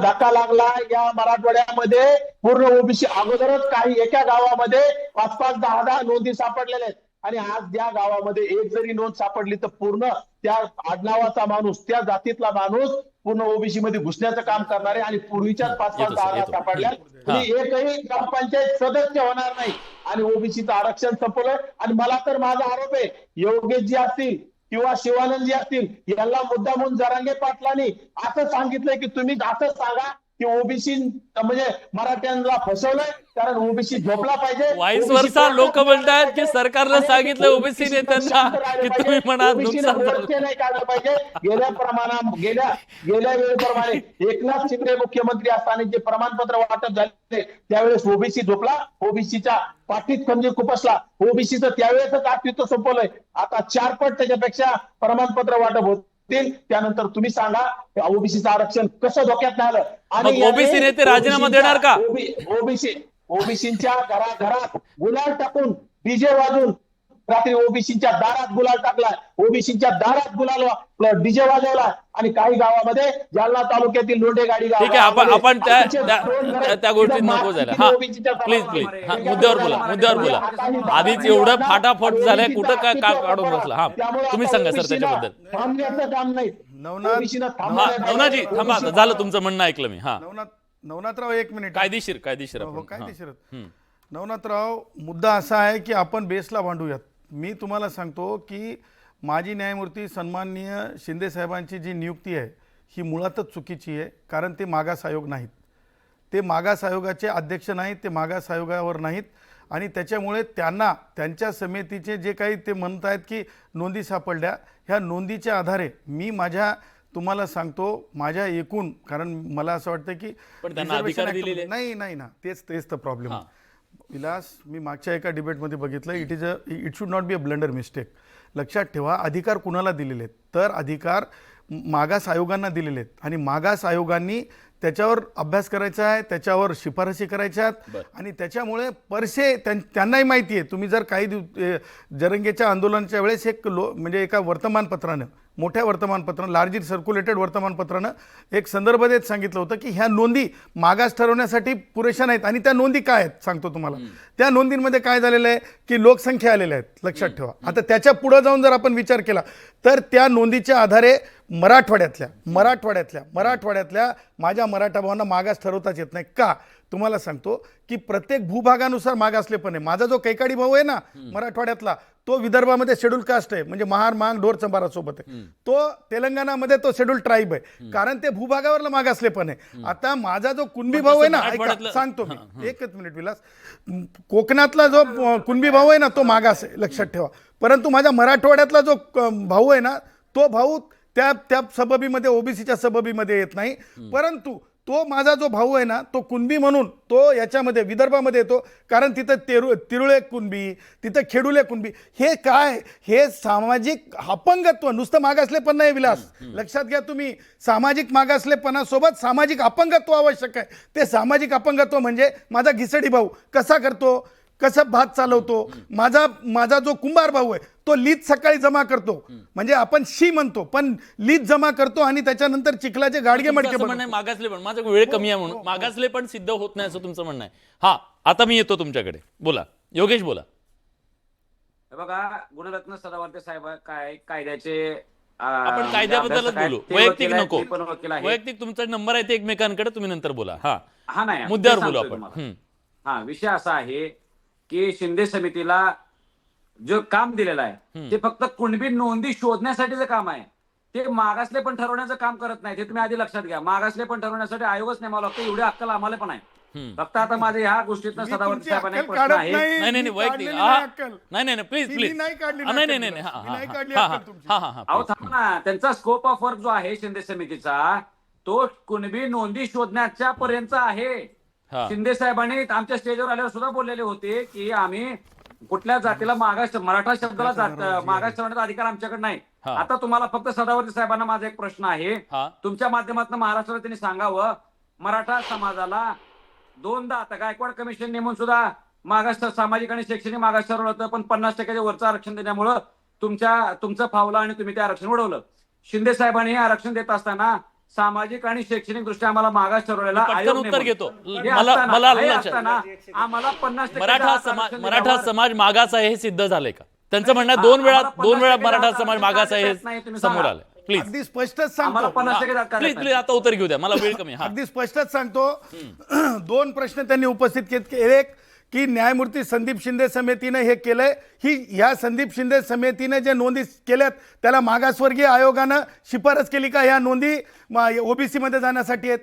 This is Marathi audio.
धक्का लागला या मराठवाड्यामध्ये पूर्ण ओबीसी अगोदरच काही एका गावामध्ये 5-5, 10-10 नोंदी सापडलेल्या आहेत आणि आज त्या गावामध्ये एक जरी नोंद सापडली तर पूर्ण त्या आडनावाचा माणूस त्या जातीतला माणूस पूर्ण ओबीसी मध्ये घुसण्याचं काम करणारे आणि पूर्वीच्याच 5-5, 10-10 सापडल्या एकही ग्रामपंचायत सदस्य होणार नाही आणि ओबीसीचं आरक्षण संपवलंय. आणि मला तर माझा आरोप आहे योगेश जी असतील किंवा शिवानंद जी असतील यांना मुद्दामून जरांगे पाटलांनी असं सांगितलंय की तुम्ही असं सांगा की ओबीसी म्हणजे मराठ्यांना फसवलंय कारण ओबीसी झोपला पाहिजे. वाईस वर्षा लोक म्हणतात की सरकारनं सांगितलं ओबीसी नेत्यांना की तुम्ही म्हणा नुकसान झालं नाही काढलं पाहिजे. गेल्या वेळेप्रमाणे एकनाथ शिंदे मुख्यमंत्री असताना जे प्रमाणपत्र वाटप झाले त्यावेळेस ओबीसी झोपला, ओबीसीच्या पाठीत खंजीर खुपसला, ओबीसीचं त्यावेळेस अस्तित्व संपवलंय. आता 4 पट त्याच्यापेक्षा प्रमाणपत्र वाटप होत त्यानंतर तुम्ही सांगा ओबीसीचं आरक्षण कसं धोक्यात नाही आलं. आणि ओबीसी नेते राजीनामा देणार का? ओबीसीच्या घराघरात गुलाल टाकून डीजे वाजून रात्री ओबीसीच्या दारात गुलाल टाकला, ओबीसीच्या दारात गुलाल डीजे वाजवला आणि काही गावामध्ये जालना तालुक्यातील लोंढे गाडी ठीक आहे आपण त्या गोष्टी नको झाल्या. हा प्लीज मुद्द्यावर बोला आधीच एवढं फाटाफट झालंय कुठं काय काढून बसला. हा तुम्ही सांगा सर त्याच्याबद्दल. थांबण्याचं काम नाही. नवनाथजी थांबा झालं तुमचं म्हणणं ऐकलं मी. हा नवनाथराव एक मिनिट. कायदेशीर कायदेशीर नवनाथराव मुद्दा असा आहे की आपण बेसला भांडूयात. मी तुम्हाला सांगतो की माजी न्यायमूर्ती सन्माननीय शिंदे साहेबांची जी नियुक्ती आहे ही मुळातच चुकीची आहे. कारण ते मागास आयोग नाहीत, ते मागास आयोगाचे अध्यक्ष नाहीत, ते मागास आयोगावर नाहीत आणि त्याच्यामुळे त्यांना त्यांच्या समितीचे जे काही ते म्हणत आहेत की नोंदी सापडल्या ह्या नोंदीच्या आधारे मी तुम्हाला सांगतो माझ्या एकूण कारण मला असं वाटतं की नाही ना तेच तर प्रॉब्लेम. विलास मी मागच्या एका डिबेटमध्ये बघितलं it should not be a blunder mistake. लक्षात ठेवा अधिकार कुणाला दिलेले आहेत तर अधिकार मागास आयोगांना दिलेले आहेत आणि मागास आयोगांनी त्याच्यावर अभ्यास करायचा आहे, त्याच्यावर शिफारशी करायच्या आहेत आणि त्याच्यामुळे परसे त्यांनाही माहिती आहे. तुम्ही जर काही जरंगेच्या आंदोलनाच्या वेळेस म्हणजे एका वर्तमानपत्रानं मोठ्या वर्तमानपत्रानं लार्जली सर्क्युलेटेड वर्तमानपत्रानं एक संदर्भ देत सांगितलं होतं की ह्या नोंदी मागास ठरवण्यासाठी पुरेशा नाहीत. आणि त्या नोंदी काय आहेत सांगतो तुम्हाला. त्या नोंदींमध्ये काय झालेलं आहे की लोकसंख्या आलेल्या आहेत. लक्षात ठेवा. आता त्याच्या पुढे जाऊन जर आपण विचार केला तर त्या नोंदीच्या आधारे मराठवाड्यातल्या माझ्या मराठा भावांना मागास ठरवताच येत नाही. का तुम्हाला सांगतो की प्रत्येक भूभागानुसार मागासले पण आहे. माझा जो कैकाडी भाऊ आहे ना मराठवाड्यातला तो विदर्भामध्ये शेड्यूल कास्ट आहे म्हणजे महार मांग ढोर चंबारा सोबत आहे. तो तेलंगणामध्ये तो शेड्यूल ट्राईब आहे कारण ते भूभागावरला मागासले पण आहे. आता माझा जो कुणबी भाऊ आहे ना सांगतो मी एकच मिनिट विलास. कोकणातला जो कुणबी भाऊ आहे ना तो मागास आहे लक्षात ठेवा. परंतु माझ्या मराठवाड्यातला जो भाऊ आहे ना तो भाऊ त्या सबबीमध्ये ओबीसीच्या सबबीमध्ये येत नाही. परंतु तो माझा जो भाऊ आहे ना तो कुणबी म्हणून तो याच्यामध्ये विदर्भामध्ये येतो कारण तिथं तिरुळे कुणबी तिथं खेडुले कुणबी. हे काय हे सामाजिक अपंगत्व नुसतं मागासलेपण नाही विलास लक्षात घ्या तुम्ही. सामाजिक मागासलेपणासोबत सामाजिक अपंगत्व आवश्यक आहे. ते सामाजिक अपंगत्व म्हणजे माझा घिसडी भाऊ कसा करतो कसं भात चालवतो, माझा जो कुंभार भाऊ आहे तो लीज सकाळी जमा करतो म्हणजे आपण शी म्हणतो पण लीज जमा करतो आणि त्याच्यानंतर चिखलाचे गाडगे मडके मागासले पण माझा वेळ कमी आहे म्हणून मागासले पण सिद्ध होत नाही असं तुमचं म्हणणं आहे. हा आता मी येतो तुमच्याकडे. बोला योगेश बोला. बघा गुणरत्न सदावर्ते साहेब काय कायद्याचे आपण कायद्याबद्दलच बोलू वैयक्तिक नको. वैयक्तिक तुमचा नंबर आहे ते एकमेकांकडे तुम्ही नंतर बोला. हा नाही मुद्द्यावर बोलू आपण. विषय असा आहे की शिंदे समितीला जो काम दिलेलं आहे ते फक्त कुणबी नोंदी शोधण्यासाठीचं काम आहे. ते मागासले पण ठरवण्याचं काम करत नाही. ते तुम्ही आधी लक्षात घ्या. मागासले पण ठरवण्यासाठी आयोगच नेमावा लागतो. एवढी अक्कल आम्हाला पण आहे. फक्त आता माझे ह्या गोष्टीतनं सदावर्ते साहेबांना एक प्रश्न आहे. नाही प्लीज अहो थांबा ना. त्यांचा स्कोप ऑफ वर्क जो आहे शिंदे समितीचा तो कुणबी नोंदी शोधण्याच्या पर्यंत आहे. शिंदे साहेबांनी आमच्या स्टेजवर आल्यावर सुद्धा बोललेले होते की आम्ही कुठल्या जातीला मागास मराठा शब्दाला मागास ठेवण्याचा अधिकार आमच्याकडे नाही. आता तुम्हाला फक्त सदावर्ते साहेबांना माझा एक प्रश्न आहे. तुमच्या माध्यमातून महाराष्ट्राला त्यांनी सांगावं मराठा समाजाला 2दा आता गायकवाड कमिशन नेमून सुद्धा मागास सामाजिक आणि शैक्षणिक मागास ठरवलं होतं पण 50% वरचं आरक्षण देण्यामुळं तुमचं फावलं आणि तुम्ही ते आरक्षण उडवलं. शिंदे साहेबांनी आरक्षण देत असताना सामाजिक आणि शैक्षणिक दृष्ट्या आम्हाला मागास ठरवलेला पटकन आयोग उत्तर नेमतो. घेतो. हे मला असताना- हे लक्षात- असताना आम्हाला 50% मराठा समाज मागास आहे हे सिद्ध झालंय का? त्यांचं म्हणणं आहे, दोन वेळा मराठा समाज मागास आहे हे समोर आलंय. प्लीज अगदी स्पष्टच आम्हाला सांगतो 50% प्लीज आता उत्तर घेऊ द्या, मला वेळ कमी. हा अगदी स्पष्टच सांगतो. दोन प्रश्न त्यांनी उपस्थित केले. एक की न्यायमूर्ती संदीप शिंदे समितीने हे केलंय, ह्या संदीप शिंदे समितीने जे नोंदी केल्यात त्याला मागासवर्गीय आयोगानं शिफारस केली का ह्या नोंदी ओबीसी मध्ये जाण्यासाठी आहेत?